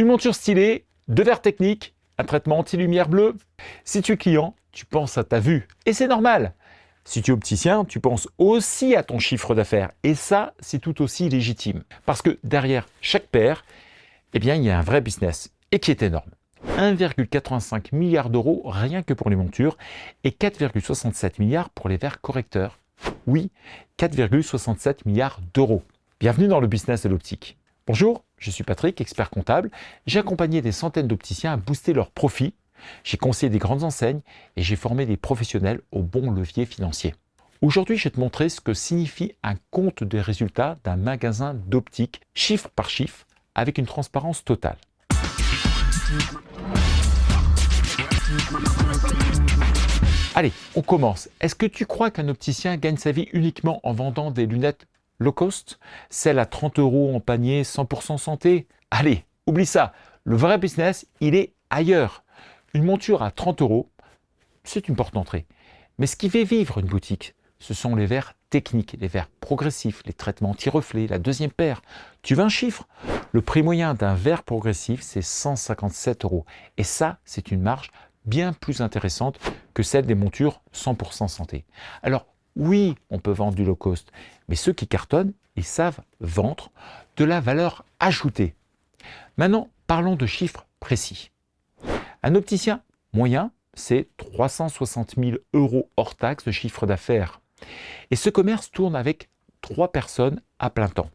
Une monture stylée, deux verres techniques, un traitement anti-lumière bleue. Si tu es client, tu penses à ta vue et c'est normal. Si tu es opticien, tu penses aussi à ton chiffre d'affaires et ça, c'est tout aussi légitime. Parce que derrière chaque paire, il y a un vrai business et qui est énorme. 1,85 milliard d'euros rien que pour les montures et 4,67 milliards pour les verres correcteurs. Oui, 4,67 milliards d'euros. Bienvenue dans le business de l'optique. Bonjour, je suis Patrick, expert comptable. J'ai accompagné des centaines d'opticiens à booster leurs profits. J'ai conseillé des grandes enseignes et j'ai formé des professionnels au bon levier financier. Aujourd'hui, je vais te montrer ce que signifie un compte des résultats d'un magasin d'optique, chiffre par chiffre, avec une transparence totale. Allez, on commence. Est-ce que tu crois qu'un opticien gagne sa vie uniquement en vendant des lunettes low cost, celles à 30 € en panier 100% santé? Allez, oublie ça. Le vrai business, il est ailleurs. Une monture à 30 €, c'est une porte d'entrée. Mais ce qui fait vivre une boutique, ce sont les verres techniques, les verres progressifs, les traitements anti-reflets, la deuxième paire. Tu veux un chiffre? Le prix moyen d'un verre progressif, c'est 157 €. Et ça, c'est une marge bien plus intéressante que celle des montures 100% santé. Alors, oui, on peut vendre du low cost, mais ceux qui cartonnent, ils savent vendre de la valeur ajoutée. Maintenant, parlons de chiffres précis. Un opticien moyen, c'est 360 000 € hors taxe de chiffre d'affaires. Et ce commerce tourne avec 3 personnes à plein temps.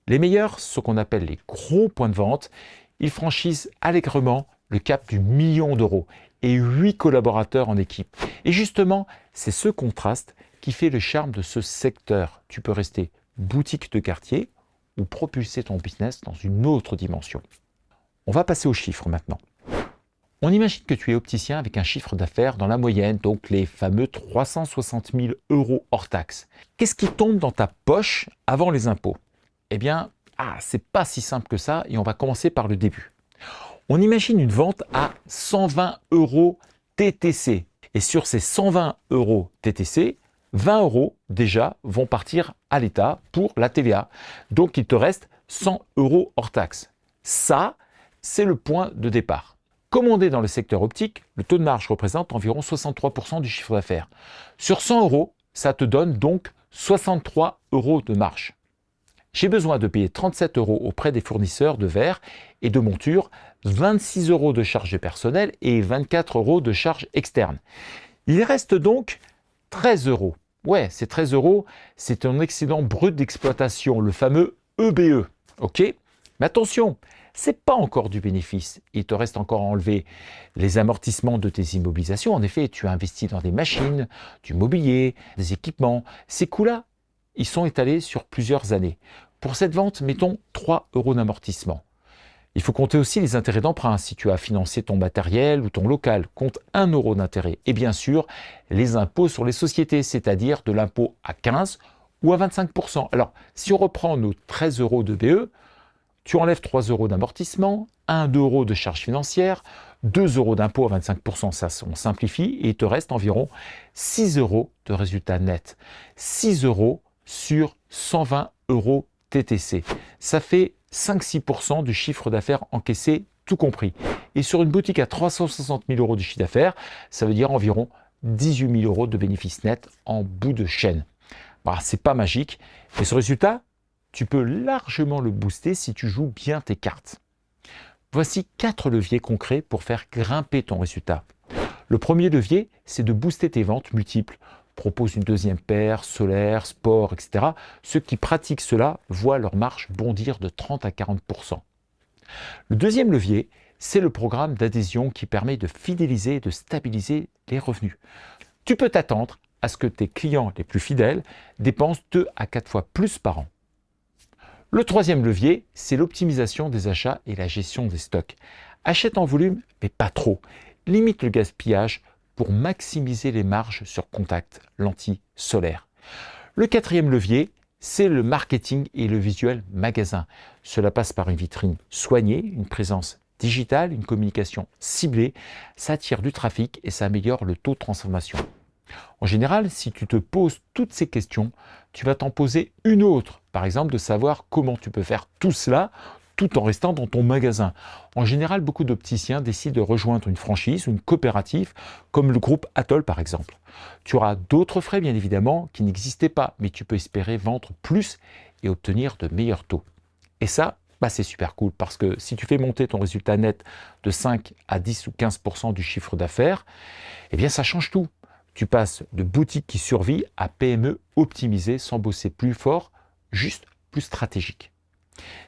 Les meilleurs, ce qu'on appelle les gros points de vente, ils franchissent allègrement le cap du million d'euros et 8 collaborateurs en équipe. Et justement, c'est ce contraste qui fait le charme de ce secteur. Tu peux rester boutique de quartier ou propulser ton business dans une autre dimension. On va passer aux chiffres maintenant. On imagine que tu es opticien avec un chiffre d'affaires dans la moyenne, donc les fameux 360 000 € hors taxe. Qu'est-ce qui tombe dans ta poche avant les impôts? C'est pas si simple que ça et on va commencer par le début. On imagine une vente à 120 € TTC. Et sur ces 120 € TTC, 20 € déjà vont partir à l'État pour la TVA. Donc il te reste 100 € hors taxe. Ça, c'est le point de départ. Comme on est dans le secteur optique, le taux de marge représente environ 63% du chiffre d'affaires. Sur 100 €, ça te donne donc 63 € de marge. J'ai besoin de payer 37 € auprès des fournisseurs de verres et de montures, 26 € de charges de personnel et 24 € de charges externes. Il reste donc 13 €. Ouais, ces 13 €, c'est un excédent brut d'exploitation, le fameux EBE. Ok? Mais attention, c'est pas encore du bénéfice. Il te reste encore à enlever les amortissements de tes immobilisations. En effet, tu as investi dans des machines, du mobilier, des équipements. Ces coûts-là, ils sont étalés sur plusieurs années. Pour cette vente, mettons 3 € d'amortissement. Il faut compter aussi les intérêts d'emprunt. Si tu as financé ton matériel ou ton local, compte 1 € d'intérêt. Et bien sûr, les impôts sur les sociétés, c'est-à-dire de l'impôt à 15 ou à 25%. Alors, si on reprend nos 13 € de BE, tu enlèves 3 € d'amortissement, 1 € de charges financières, 2 € d'impôt à 25%, ça on simplifie, et il te reste environ 6 € de résultat net. 6 € sur 120 € TTC. Ça fait 5-6% du chiffre d'affaires encaissé, tout compris. Et sur une boutique à 360 000 € de chiffre d'affaires, ça veut dire environ 18 000 € de bénéfices nets en bout de chaîne. C'est pas magique, mais ce résultat, tu peux largement le booster si tu joues bien tes cartes. Voici 4 leviers concrets pour faire grimper ton résultat. Le premier levier, c'est de booster tes ventes multiples. Propose une deuxième paire, solaire, sport, etc. Ceux qui pratiquent cela voient leur marge bondir de 30 à 40%. Le deuxième levier, c'est le programme d'adhésion qui permet de fidéliser et de stabiliser les revenus. Tu peux t'attendre à ce que tes clients les plus fidèles dépensent 2 à 4 fois plus par an. Le troisième levier, c'est l'optimisation des achats et la gestion des stocks. Achète en volume, mais pas trop. Limite le gaspillage pour maximiser les marges sur contact, lentilles, solaire. Le quatrième levier, c'est le marketing et le visuel magasin. Cela passe par une vitrine soignée, une présence digitale, une communication ciblée. Ça attire du trafic et ça améliore le taux de transformation. En général, si tu te poses toutes ces questions, tu vas t'en poser une autre. Par exemple, de savoir comment tu peux faire tout cela tout en restant dans ton magasin. En général, beaucoup d'opticiens décident de rejoindre une franchise ou une coopérative, comme le groupe Atoll par exemple. Tu auras d'autres frais bien évidemment qui n'existaient pas, mais tu peux espérer vendre plus et obtenir de meilleurs taux. Et ça, c'est super cool parce que si tu fais monter ton résultat net de 5 à 10 ou 15% du chiffre d'affaires, eh bien ça change tout. Tu passes de boutique qui survit à PME optimisée sans bosser plus fort, juste plus stratégique.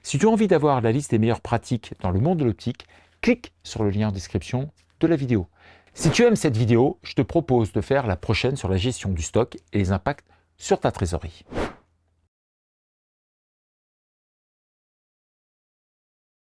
Si tu as envie d'avoir la liste des meilleures pratiques dans le monde de l'optique, clique sur le lien en description de la vidéo. Si tu aimes cette vidéo, je te propose de faire la prochaine sur la gestion du stock et les impacts sur ta trésorerie.